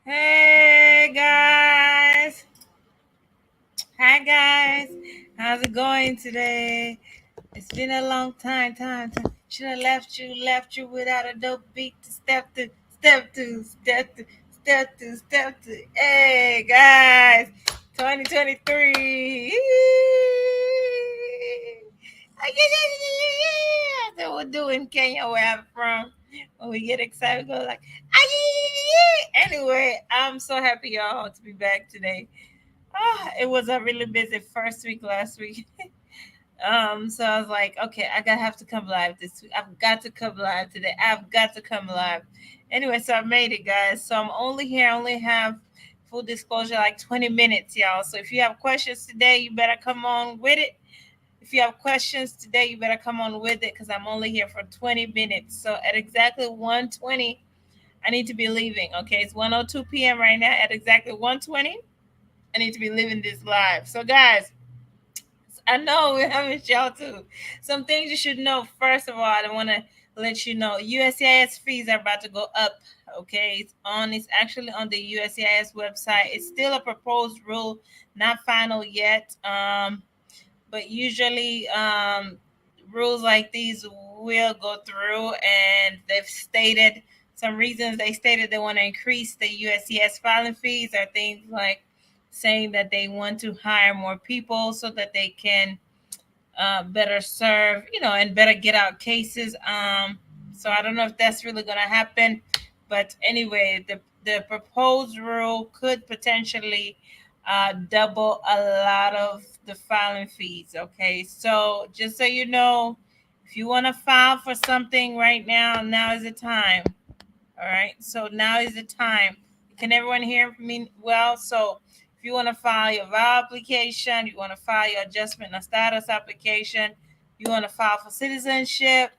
Hey guys. Hi guys. How's it going today? It's been a long time. Should have left you without a dope beat to step two. Hey guys. 2023. That's what we do in Kenya where I'm from. When we get excited, we go like, anyway, I'm so happy y'all to be back today. It was a really busy first week last week. So I was like, okay, I gotta have to come live this week. I've got to come live today. I've got to come live. Anyway, so I made it, guys. So I'm only here. I only have full disclosure like 20 minutes, y'all. So if you have questions today, you better come on with it. If you have questions today, you better come on with it because I'm only here for 20 minutes. So at exactly 1:20, I need to be leaving. Okay, it's 1:02 p.m. right now. At exactly 1:20, I need to be leaving this live. So guys, I know we're having y'all too. Some things you should know. First of all, I want to let you know USCIS fees are about to go up. Okay, it's actually on the USCIS website. It's still a proposed rule, not final yet. But usually rules like these will go through, and they've stated some reasons. They stated they want to increase the USCIS filing fees are things like saying that they want to hire more people so that they can better serve, and better get out cases. So I don't know if that's really going to happen, but anyway, the proposed rule could potentially double a lot of the filing fees. Okay, so just so you know, if you want to file for something right now is the time. All right. So now is the time. Can everyone hear me well? So if you want to file your VAW application, you want to file your adjustment of status application, you want to file for citizenship,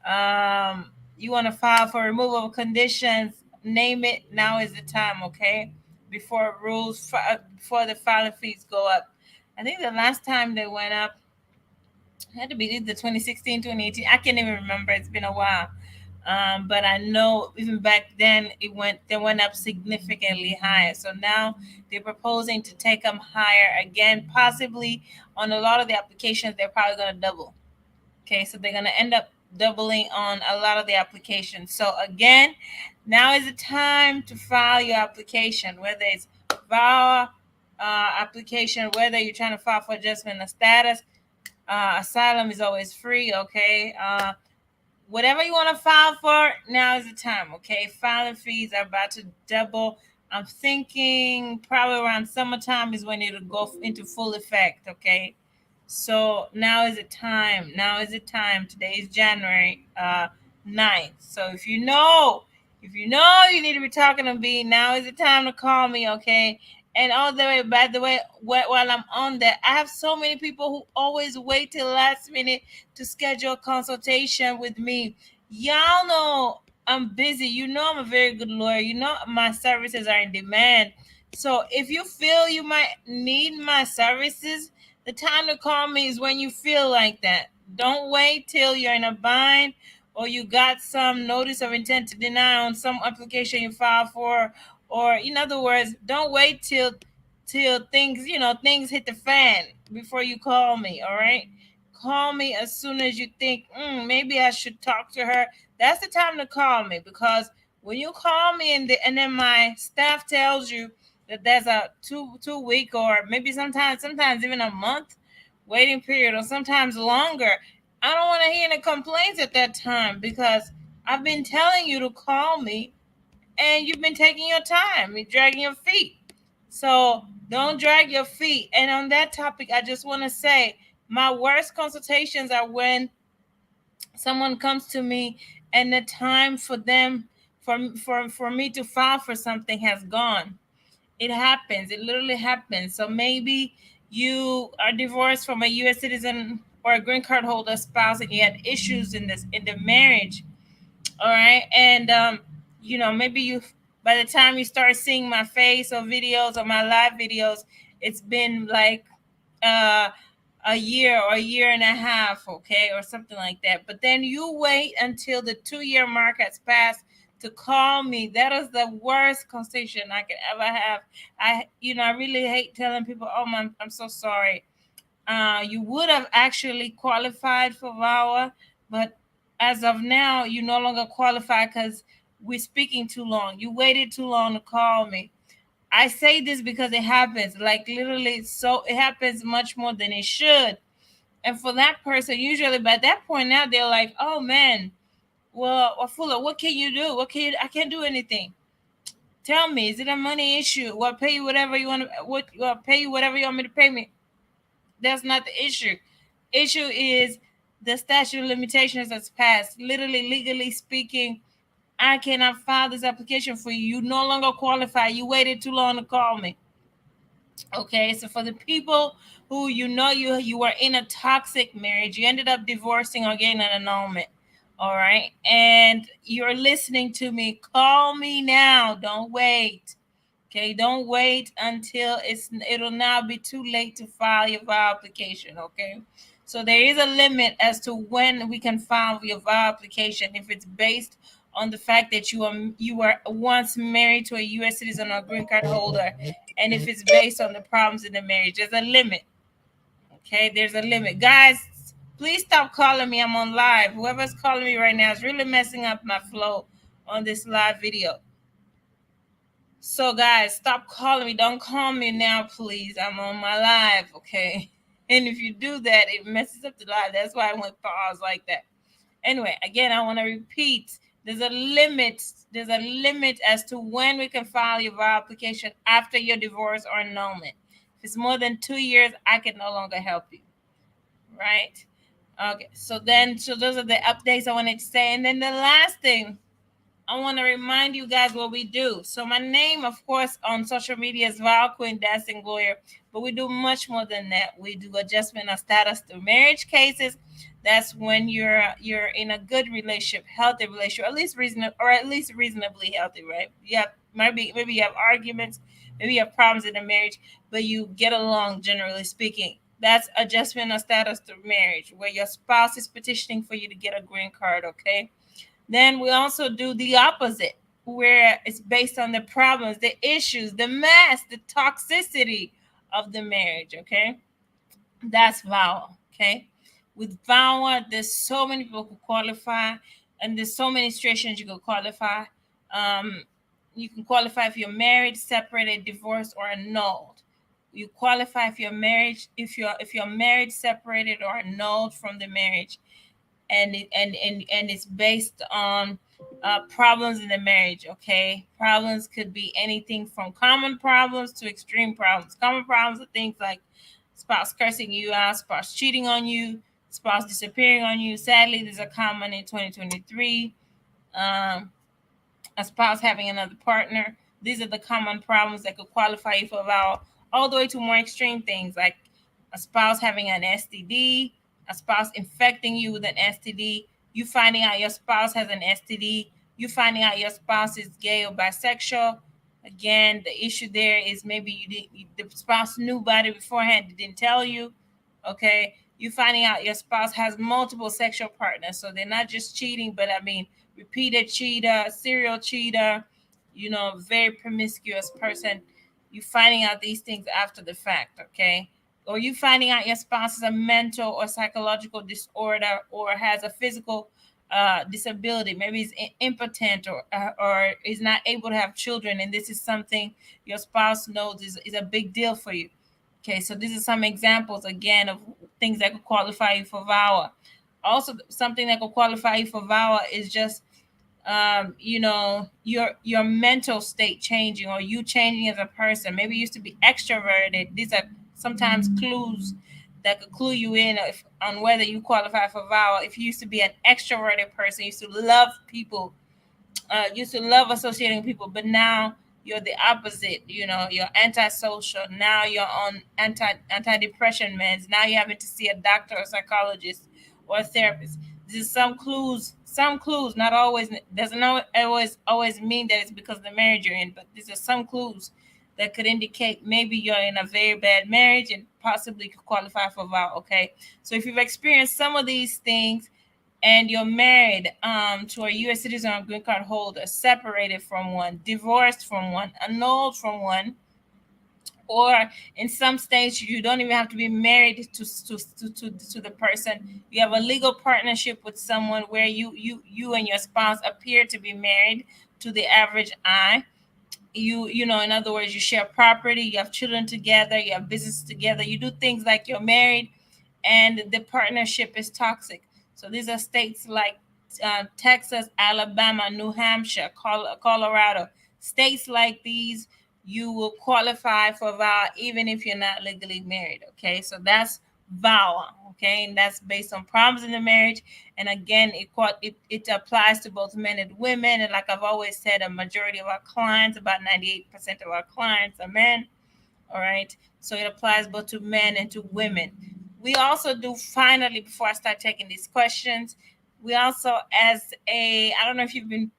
you want to file for removal of conditions, name it. Now is the time. Okay. Before the filing fees go up. I think the last time they went up had to be either 2016, 2018. I can't even remember. It's been a while. But I know even back then they went up significantly higher. So now they're proposing to take them higher again, possibly on a lot of the applications. They're probably going to double. Okay, so they're going to end up doubling on a lot of the applications. So again, now is the time to file your application, whether it's VAWA application, whether you're trying to file for adjustment of status. Asylum is always free. Okay. Whatever you want to file for, now is the time. Okay, filing fees are about to double. I'm thinking probably around summertime is when it'll go into full effect. Okay, so now is the time. Now is the time. Today is January 9th. So if you know you need to be talking to me, now is the time to call me. Okay. And all the way, by the way, while I'm on that, I have so many people who always wait till last minute to schedule a consultation with me. Y'all know I'm busy. You know I'm a very good lawyer. You know my services are in demand. So if you feel you might need my services, the time to call me is when you feel like that. Don't wait till you're in a bind or you got some notice of intent to deny on some application you filed for, or in other words, don't wait till things hit the fan before you call me. All right, call me as soon as you think maybe I should talk to her. That's the time to call me, because when you call me and then my staff tells you that there's a two week, or maybe sometimes even a month waiting period, or sometimes longer, I don't want to hear any complaints at that time, because I've been telling you to call me and you've been taking your time. You're dragging your feet. So don't drag your feet. And on that topic, I just want to say my worst consultations are when someone comes to me and the time for them for me to file for something has gone. It happens. It literally happens. So maybe you are divorced from a U.S. citizen or a green card holder spouse, and you had issues in the marriage. All right, and maybe you, by the time you start seeing my face or videos or my live videos, it's been like uh a year or a year and a half, okay, or something like that. But then you wait until the 2-year mark has passed to call me. That is the worst conversation I could ever have. I really hate telling people, "Oh, I'm so sorry." You would have actually qualified for VAWA, but as of now, you no longer qualify because we're speaking too long. You waited too long to call me. I say this because it happens, like literally, so it happens much more than it should. And for that person, usually by that point now, they're like, "Oh man, well, Fuller, what can you do? What can you? I can't do anything. Tell me, is it a money issue? Well, pay you whatever you want to. What? Well, pay you whatever you want me to pay me." That's not the issue. Issue is the statute of limitations has passed. Literally, legally speaking, I cannot file this application for you. You no longer qualify. You waited too long to call me. Okay, so for the people who you were in a toxic marriage, you ended up divorcing or getting an annulment. All right, and you're listening to me. Call me now. Don't wait. Okay, don't wait until it'll now be too late to file your VAWA application. Okay, so there is a limit as to when we can file your VAWA application if it's based on the fact that you were once married to a U.S. citizen or green card holder, and if it's based on the problems in the marriage. There's a limit. Okay, there's a limit, guys. Please stop calling me. I'm on live. Whoever's calling me right now is really messing up my flow on this live video. So, guys, stop calling me. Don't call me now, please. I'm on my live, okay? And if you do that, it messes up the live. That's why I went pause like that. Anyway, again, I want to repeat. There's a limit. There's a limit as to when we can file your VAWA application after your divorce or annulment. If it's more than 2 years, I can no longer help you. Right? Okay. So those are the updates I wanted to say. And then the last thing, I want to remind you guys what we do. So my name, of course, on social media is Val Queen Dancing Lawyer, but we do much more than that. We do adjustment of status through marriage cases. That's when you're in a good relationship, healthy relationship, at least reasonably healthy, right? You have maybe you have arguments, maybe you have problems in the marriage, but you get along generally speaking. That's adjustment of status through marriage, where your spouse is petitioning for you to get a green card, okay? Then we also do the opposite, where it's based on the problems, the issues, the mess, the toxicity of the marriage. Okay, that's VAWA. Okay, with VAWA, there's so many people who qualify, and there's so many situations you can qualify. You can qualify if you're married, separated, divorced, or annulled. You qualify if you're married, if you're married, separated, or annulled from the marriage, and it's based on problems in the marriage. Okay, problems could be anything from common problems to extreme problems. Common problems are things like spouse cursing you out, spouse cheating on you, spouse disappearing on you. Sadly, these are common in 2023. A spouse having another partner. These are the common problems that could qualify you for VAWA, all the way to more extreme things like a spouse having an STD, a spouse infecting you with an STD, you finding out your spouse has an STD, you finding out your spouse is gay or bisexual. Again, the issue there is maybe the spouse knew about it beforehand, didn't tell you. Okay, you finding out your spouse has multiple sexual partners, so they're not just cheating, but I mean repeated cheater, serial cheater, very promiscuous person. You finding out these things after the fact, okay? Or you finding out your spouse has a mental or psychological disorder or has a physical disability. Maybe he's impotent or is not able to have children, and this is something your spouse knows is a big deal for you. Okay, so these are some examples again of things that could qualify you for VAWA. Also, something that could qualify you for VAWA is just your mental state changing, or you changing as a person. Maybe you used to be extroverted. These are sometimes clues that could clue you in on whether you qualify for VAWA. If you used to be an extroverted person, used to love people, used to love associating with people, but now you're the opposite. You're antisocial. Now you're on antidepressant meds. Now you're having to see a doctor or psychologist or a therapist. This is some clues. Some clues, not always, doesn't always mean that it's because of the marriage you're in, but these are some clues that could indicate maybe you're in a very bad marriage and possibly could qualify for VAWA. Okay, so if you've experienced some of these things, and you're married to a U.S. citizen or green card holder, separated from one, divorced from one, annulled from one, or in some states you don't even have to be married to the person. You have a legal partnership with someone where you and your spouse appear to be married to the average eye. You know, in other words, you share property, you have children together, you have business together, you do things like you're married, and the partnership is toxic. So these are states like Texas, Alabama, New Hampshire, Colorado. States like these, you will qualify for VAWA even if you're not legally married. Okay, so that's VAWA. Okay, and that's based on problems in the marriage. And again, it applies to both men and women. And like I've always said, a majority of our clients, about 98% of our clients, are men. All right, so it applies both to men and to women. We also do, finally, before I start taking these questions, we also, as a, I don't know if you've been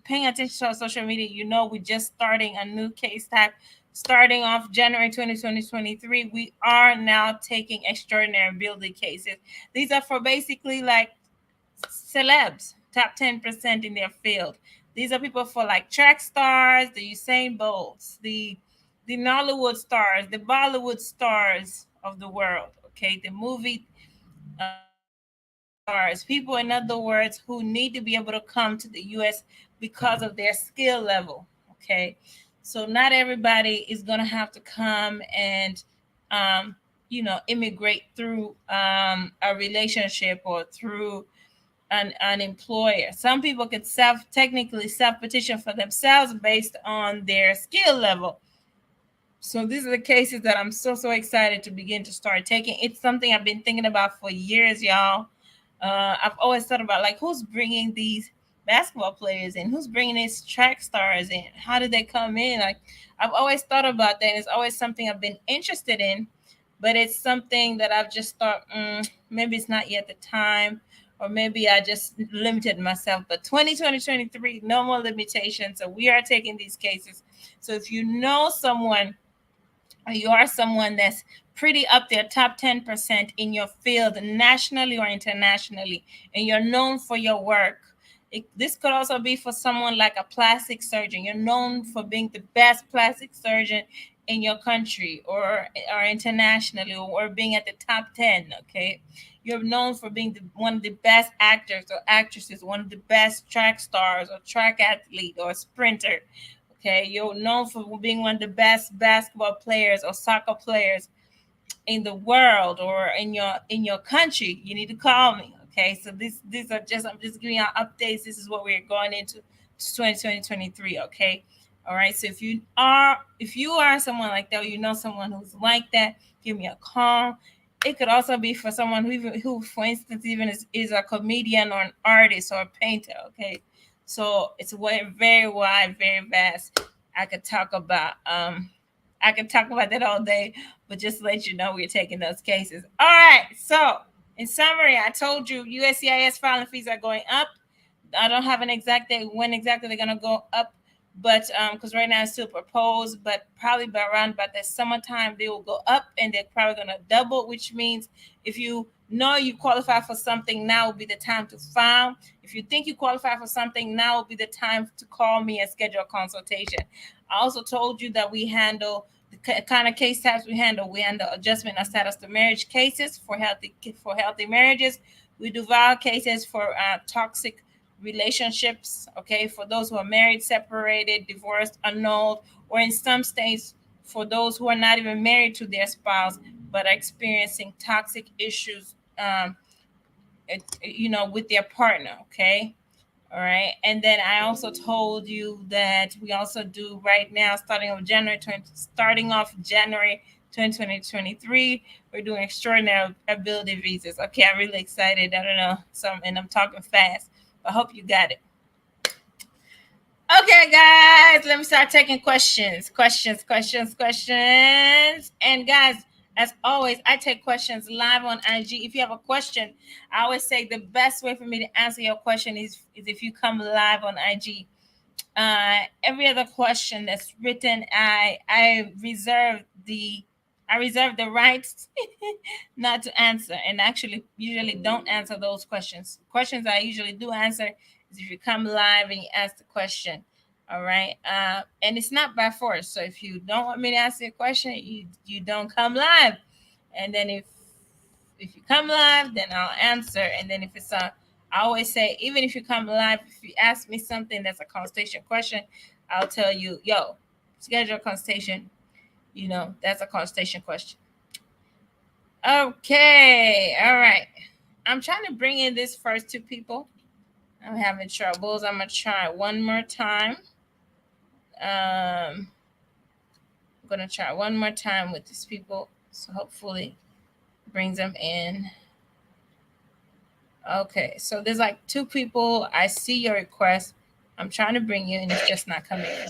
paying attention to our social media, you know we're just starting a new case type. Starting off January 2023, we are now taking extraordinary ability cases. These are for basically like celebs, top 10% in their field. These are people for like track stars, the Usain Bolts, the Nollywood stars, the Bollywood stars of the world. Okay, the movie stars, people, in other words, who need to be able to come to the U.S. because of their skill level. Okay, so not everybody is going to have to come and, immigrate through a relationship or through an employer. Some people could technically self petition for themselves based on their skill level. So these are the cases that I'm so excited to begin to start taking. It's something I've been thinking about for years, y'all. I've always thought about, like, who's bringing these basketball players in, who's bringing these track stars in, how did they come in? Like, I've always thought about that, and it's always something I've been interested in, but it's something that I've just thought, maybe it's not yet the time, or maybe I just limited myself. But 2023, no more limitations. So we are taking these cases. So if you know someone, or you are someone that's pretty up there, top 10% in your field, nationally or internationally, and you're known for your work. This could also be for someone like a plastic surgeon. You're known for being the best plastic surgeon in your country, or internationally, or being at the top 10. Okay, you're known for being one of the best actors or actresses, one of the best track stars or track athlete or sprinter. Okay, you're known for being one of the best basketball players or soccer players in the world or in your country. You need to call me. Okay, so these are just, I'm just giving you updates. This is what we're going into 2023. Okay, all right. So if you are someone like that, or you know someone who's like that, give me a call. It could also be for someone who for instance, even is a comedian or an artist or a painter. Okay, so it's very wide, very vast. I could talk about that all day, but just to let you know, we're taking those cases. All right. So in summary, I told you USCIS filing fees are going up. I don't have an exact date when exactly they're going to go up, but because right now it's still proposed, but probably by around about the summertime they will go up, and they're probably going to double, which means if you know you qualify for something, now will be the time to file. If you think you qualify for something, now will be the time to call me and schedule a consultation. I also told you that we handle the kind of case types we handle. We handle adjustment of status to marriage cases for healthy marriages. We do VAWA cases for toxic relationships. Okay, for those who are married, separated, divorced, annulled, or in some states for those who are not even married to their spouse but are experiencing toxic issues, with their partner. Okay. All right. And then I also told you that we also do right now, starting off January 2023, we're doing extraordinary ability visas. Okay, I'm really excited. I don't know, and I'm talking fast. I hope you got it. Okay, guys, let me start taking questions. And guys, as always, I take questions live on IG. If you have a question, I always say the best way for me to answer your question is if you come live on IG. Every other question that's written, I reserve the I reserve the right not to answer, and actually usually don't answer those questions. Questions I usually do answer is if you come live and you ask the question. All right. And it's not by force. So if you don't want me to answer a question, you don't come live. And then if you come live, then I'll answer. And then if it's I always say, even if you come live, if you ask me something that's a consultation question, I'll tell you, yo, schedule a consultation. That's a consultation question. Okay, all right. I'm trying to bring in these first two people. I'm having troubles. I'm gonna try one more time. I'm gonna try one more time with these people. So hopefully brings them in. Okay, so there's like two people. I see your request. I'm trying to bring you in. It's just not coming in.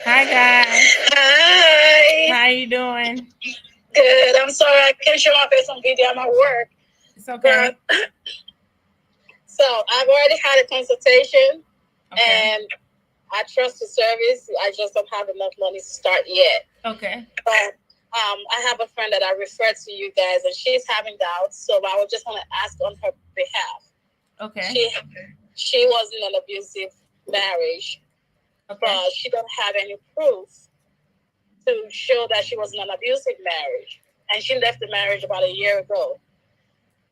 Hi guys. Hi. How you doing? Good. I'm sorry I can't show my face on video. I'm at work. It's okay. So I've already had a consultation, Okay. and I trust the service. I just don't have enough money to start yet. Okay. But I have a friend that I referred to you guys, and she's having doubts. So I would just want to ask on her behalf. Okay. She was in an abusive marriage, Okay. but she don't have any proof to show that she was in an abusive marriage, and she left the marriage about a year ago.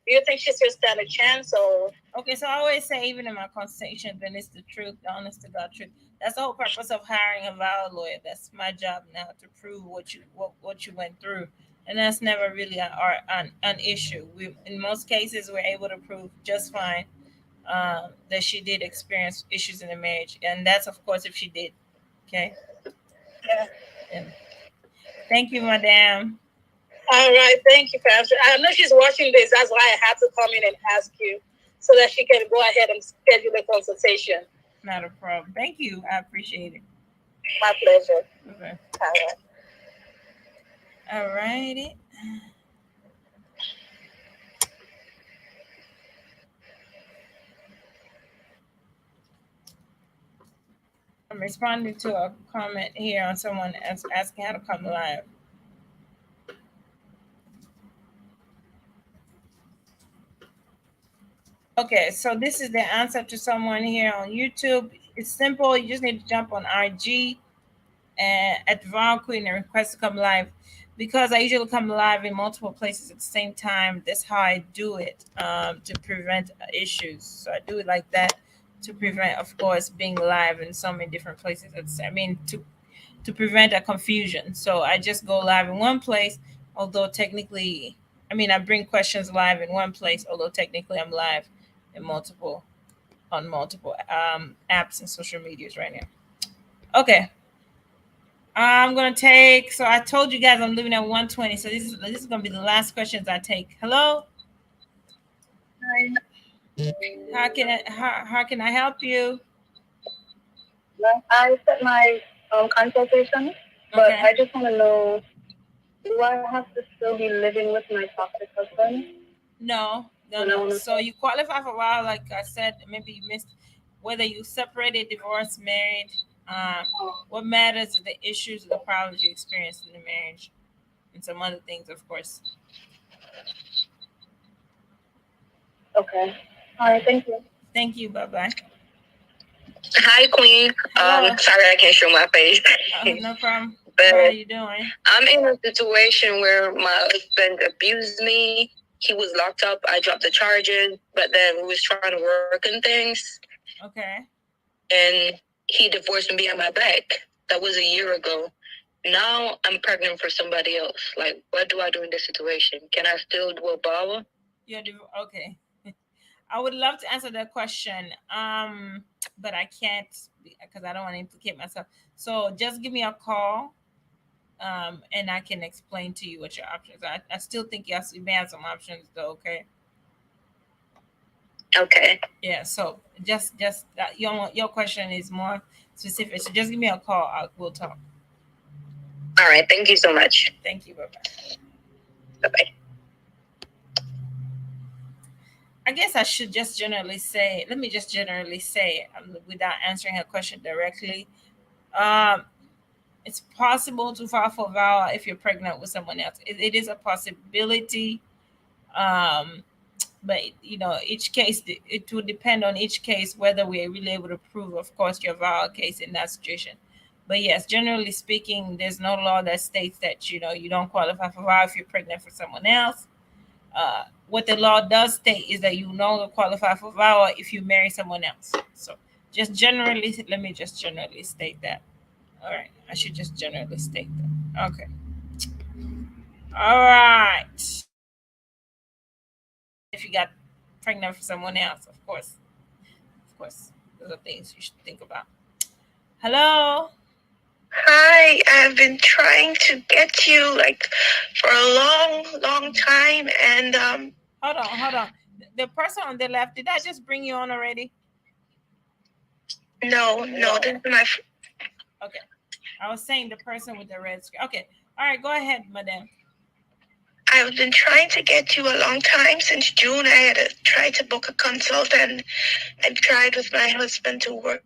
Do you think she still stand a chance? Or okay, so I always say, even in my conversation, then it's the truth, the honest to God truth. That's the whole purpose of hiring a valid lawyer. That's my job now, to prove what you went through, and that's never really an issue. We, in most cases, we're able to prove just fine that she did experience issues in the marriage, and that's of course if she did. Okay. yeah. And thank you, madam. All right, thank you, Pastor. I know she's watching this. That's why I had to come in and ask you so that she can go ahead and schedule a consultation. Not a problem. Thank you. I appreciate it. My pleasure. Okay. All right. All righty. I'm responding to a comment here on someone asking how to come live. Okay, so this is the answer to someone here on YouTube. It's simple. You just need to jump on IG and at Val Queen and request to come live. Because I usually come live in multiple places at the same time, that's how I do it, to prevent issues. So I do it like that to prevent, of course, being live in so many different places. To prevent a confusion. So I just go live in one place, although technically, I bring questions live in one place, although technically I'm live in multiple apps and social medias right now. Okay. I'm gonna take. So I told you guys I'm leaving at 1:20. So this is gonna be the last questions I take. Hello. Hi. How can I help you? I set my consultation, but Okay. I just want to know, do I have to still be living with my toxic husband? No. So you qualify for a while, like I said. Maybe you missed whether you separated, divorced, married. What matters is the issues, the problems you experienced in the marriage, and some other things, of course. Okay. All right. Thank you. Thank you. Bye bye. Hi, Queen. Sorry I can't show my face. No problem. But how are you doing? I'm in a situation where my husband abused me. He was locked up. I dropped the charges, but then we was trying to work on things. Okay. And he divorced me behind my back. That was a year ago. Now I'm pregnant for somebody else. Like, what do I do in this situation? Can I still do a Baba? Okay. I would love to answer that question, but I can't because I don't want to implicate myself. So just give me a call, and I can explain to you what your options are. I still think you may have some options, though. Okay. Okay. Yeah. So just your question is more specific. So just give me a call. We'll talk. All right. Thank you so much. Thank you. Bye bye. Bye bye. I guess I should just generally say, let me just generally say, without answering her question directly, um, It's possible to file for VAWA if you're pregnant with someone else. It is a possibility. But each case, it will depend on each case whether we are really able to prove, of course, your VAWA case in that situation. But yes, generally speaking, there's no law that states that you don't qualify for VAWA if you're pregnant for someone else. What the law does state is that you no longer qualify for VAWA if you marry someone else. So just generally, let me just generally state that. All right, I should just generally state that. Okay. All right. If you got pregnant for someone else, of course, those are things you should think about. Hello. Hi, I've been trying to get you for a long time, and Hold on. The person on the left, did I just bring you on already? No, this is my. Okay, I was saying the person with the red screen. Okay, all right, go ahead, madam. I've been trying to get you a long time. Since June, I had tried to book a consult, and I tried with my husband to work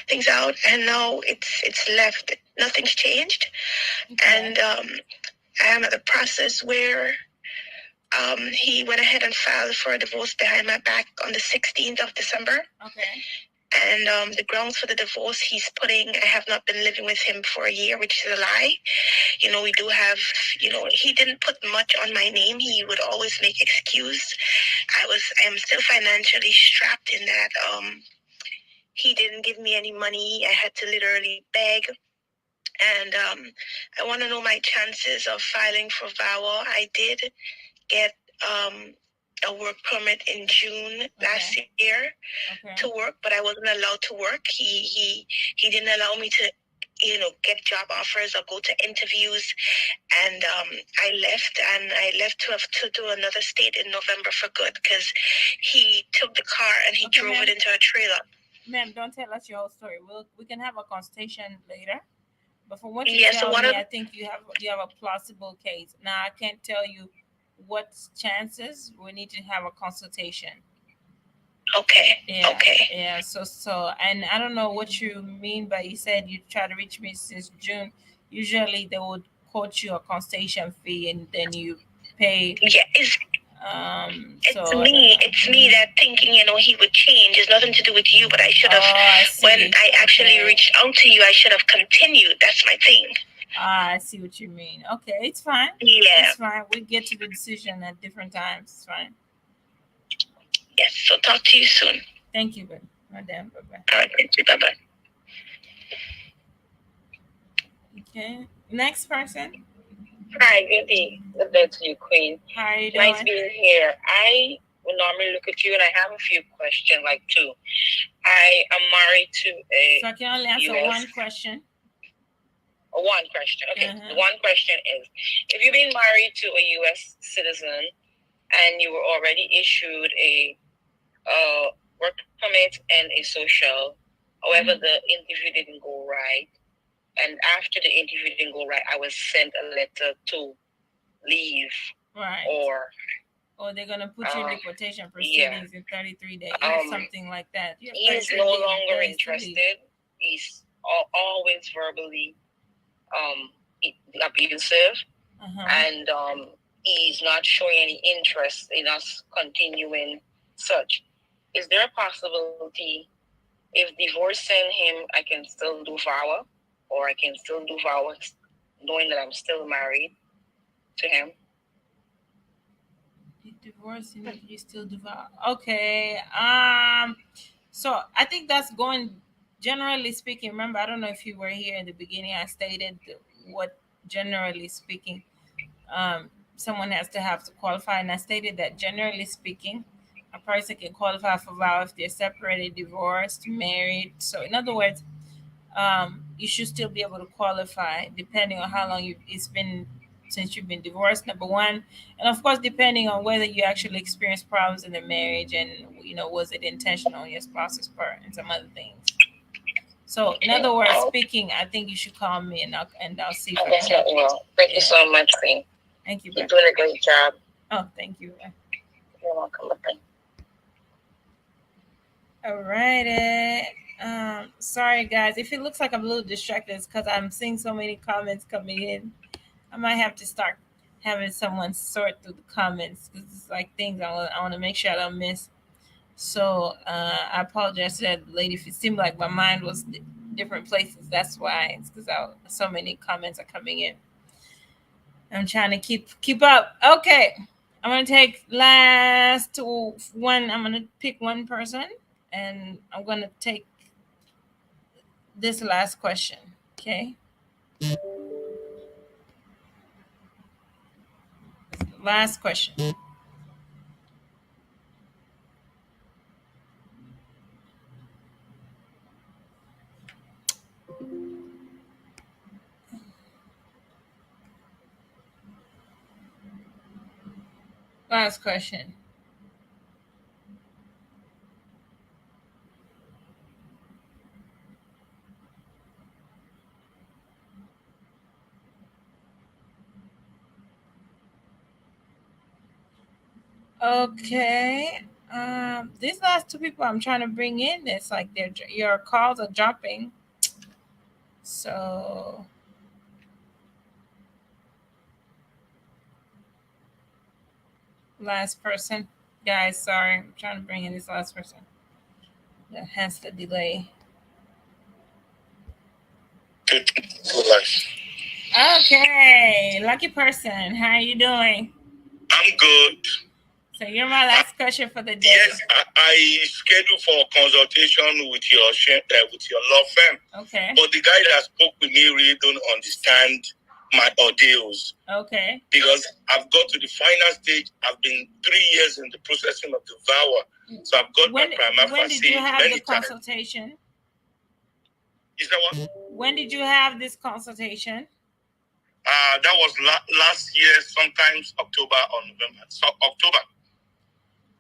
things out, and now it's left. Nothing's changed, and I am at a process where he went ahead and filed for a divorce behind my back on the 16th of December. Okay. And the grounds for the divorce he's putting, I have not been living with him for a year, which is a lie. We do have, he didn't put much on my name. He would always make excuse. I am still financially strapped in that he didn't give me any money. I had to literally beg. And I want to know my chances of filing for VAWA. I did get a work permit in June last year to work, but I wasn't allowed to work. He didn't allow me to, get job offers or go to interviews. And I left to have to do another state in November for good because he took the car and he drove it into a trailer. Ma'am, don't tell us your whole story. We can have a consultation later. But from what you tell me, I think you have a plausible case. Now I can't tell you what chances. We need to have a consultation. Okay. Yeah. Okay. Yeah. So, and I don't know what you mean by you said you tried to reach me since June. Usually they would quote you a consultation fee and then you pay. Yeah. It's me that thinking, he would change. It's nothing to do with you, but I should have, when I actually reached out to you, I should have continued. That's my thing. I see what you mean. Okay, it's fine. Yeah. It's fine. We get to the decision at different times. It's fine. Yes, so talk to you soon. Thank you, madam. Bye-bye. All right, thank you. Bye-bye. Okay, next person. Hi, good day. Good day to you, Queen. How are you doing? Nice being here. I will normally look at you and I have a few questions, like two. I am married to a So I can only answer US. one question. One question. Okay. The one question is, if you've been married to a U.S. citizen and you were already issued a work permit and a social, however, the interview didn't go right, and after the interview didn't go right, I was sent a letter to leave. Right. Or they're going to put you in deportation proceedings in 33 days, something like that. He's no longer interested. He's always verbally abusive, and he's not showing any interest in us continuing such. Is there a possibility if divorcing him, I can still do VAWA, or I can still do VAWA knowing that I'm still married to him? You divorce him, you still do VAWA. Okay. So I think that's going. Generally speaking, remember, I don't know if you were here in the beginning. I stated what, generally speaking, someone has to have to qualify, and I stated that generally speaking, a person can qualify for VAWA if they're separated, divorced, married. So, in other words, you should still be able to qualify depending on how long it's been since you've been divorced. Number one, and of course, depending on whether you actually experienced problems in the marriage, and was it intentional on your spouse's part, and some other things. So, in other words, speaking, I think you should call me and I'll see. I definitely will. Thank you so much, Queen. Thank you. You're doing a great job. Oh, thank you. You're welcome. All righty. sorry guys. If it looks like I'm a little distracted, it's because I'm seeing so many comments coming in. I might have to start having someone sort through the comments because it's like things I want to make sure I don't miss. So I apologize to that lady if it seemed like my mind was different places. That's why it's because so many comments are coming in. I'm trying to keep up. Okay, I'm gonna take last one. I'm gonna pick one person, and I'm gonna take this last question. Okay. Last question. Last question. Okay. These last two people I'm trying to bring in, it's like your calls are dropping. So last person. Guys, sorry. I'm trying to bring in this last person. Hence the delay. Okay. Lucky person. How are you doing? I'm good. So you're my last question for the day. Yes, I scheduled for consultation with your law firm. Okay. But the guy that spoke with me really don't understand my ordeals. Okay. Because I've got to the final stage. I've been 3 years in the processing of the VAWA. So I've got my prima facie. When did you have the consultation? Is that what? When did you have this consultation? That was last year, sometimes October or November. So October.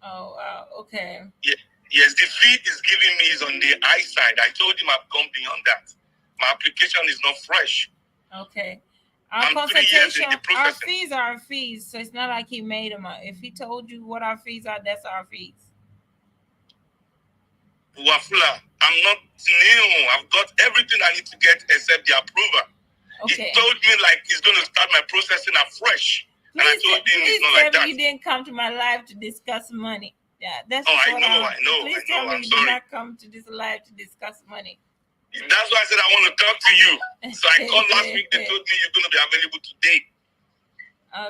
Oh, wow. Okay. Yeah. Yes, the fee is giving me is on the high side. I told him I've gone beyond that. My application is not fresh. Okay. Our consultation, our fees are our fees. So it's not like he made them up. If he told you what our fees are, that's our fees. Wafula, I'm not new. I've got everything I need to get except the approval. Okay. He told me like he's going to start my processing afresh. Please, and I told him it's not like that. You didn't come to my live to discuss money. Yeah, that's I know. Please tell me you did not come to this live to discuss money. That's why I said I want to talk to you. So I called last week. They told me you're going to be available today.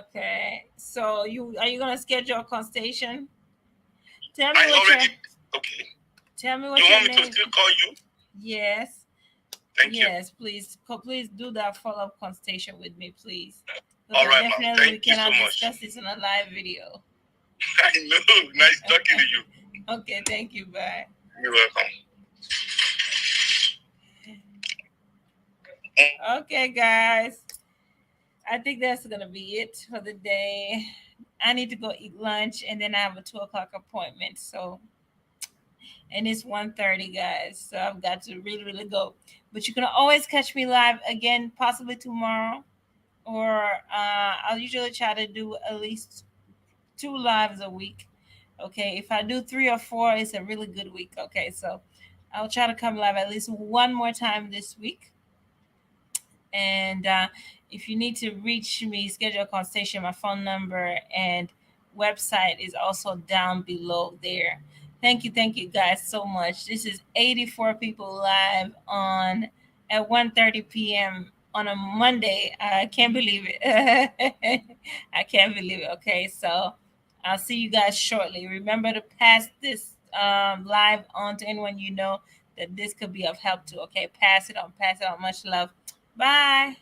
Okay. So are you going to schedule a consultation? Tell me Okay. Tell me what you want me to still call you? Yes. Thank you. Yes, please do that follow-up consultation with me, please. All right, ma'am. Thank you so much. Discuss this in a live video. I know. Nice talking to you. Okay, thank you. Bye. You're welcome. Okay, guys. I think that's gonna be it for the day. I need to go eat lunch, and then I have a 2:00 appointment. So, and it's 1:30, guys. So I've got to really go. But you can always catch me live again, possibly tomorrow, or I'll usually try to do at least 2 lives a week. Okay, if I do 3 or 4, it's a really good week. Okay, so I'll try to come live at least one more time this week. And if you need to reach me, schedule a consultation, my phone number and website is also down below there. Thank you guys so much. This is 84 people live on at 1:30 p.m. on a Monday. I can't believe it. I can't believe it. Okay, so I'll see you guys shortly. Remember to pass this live on to anyone you know that this could be of help to. Okay, pass it on. Much love. Bye.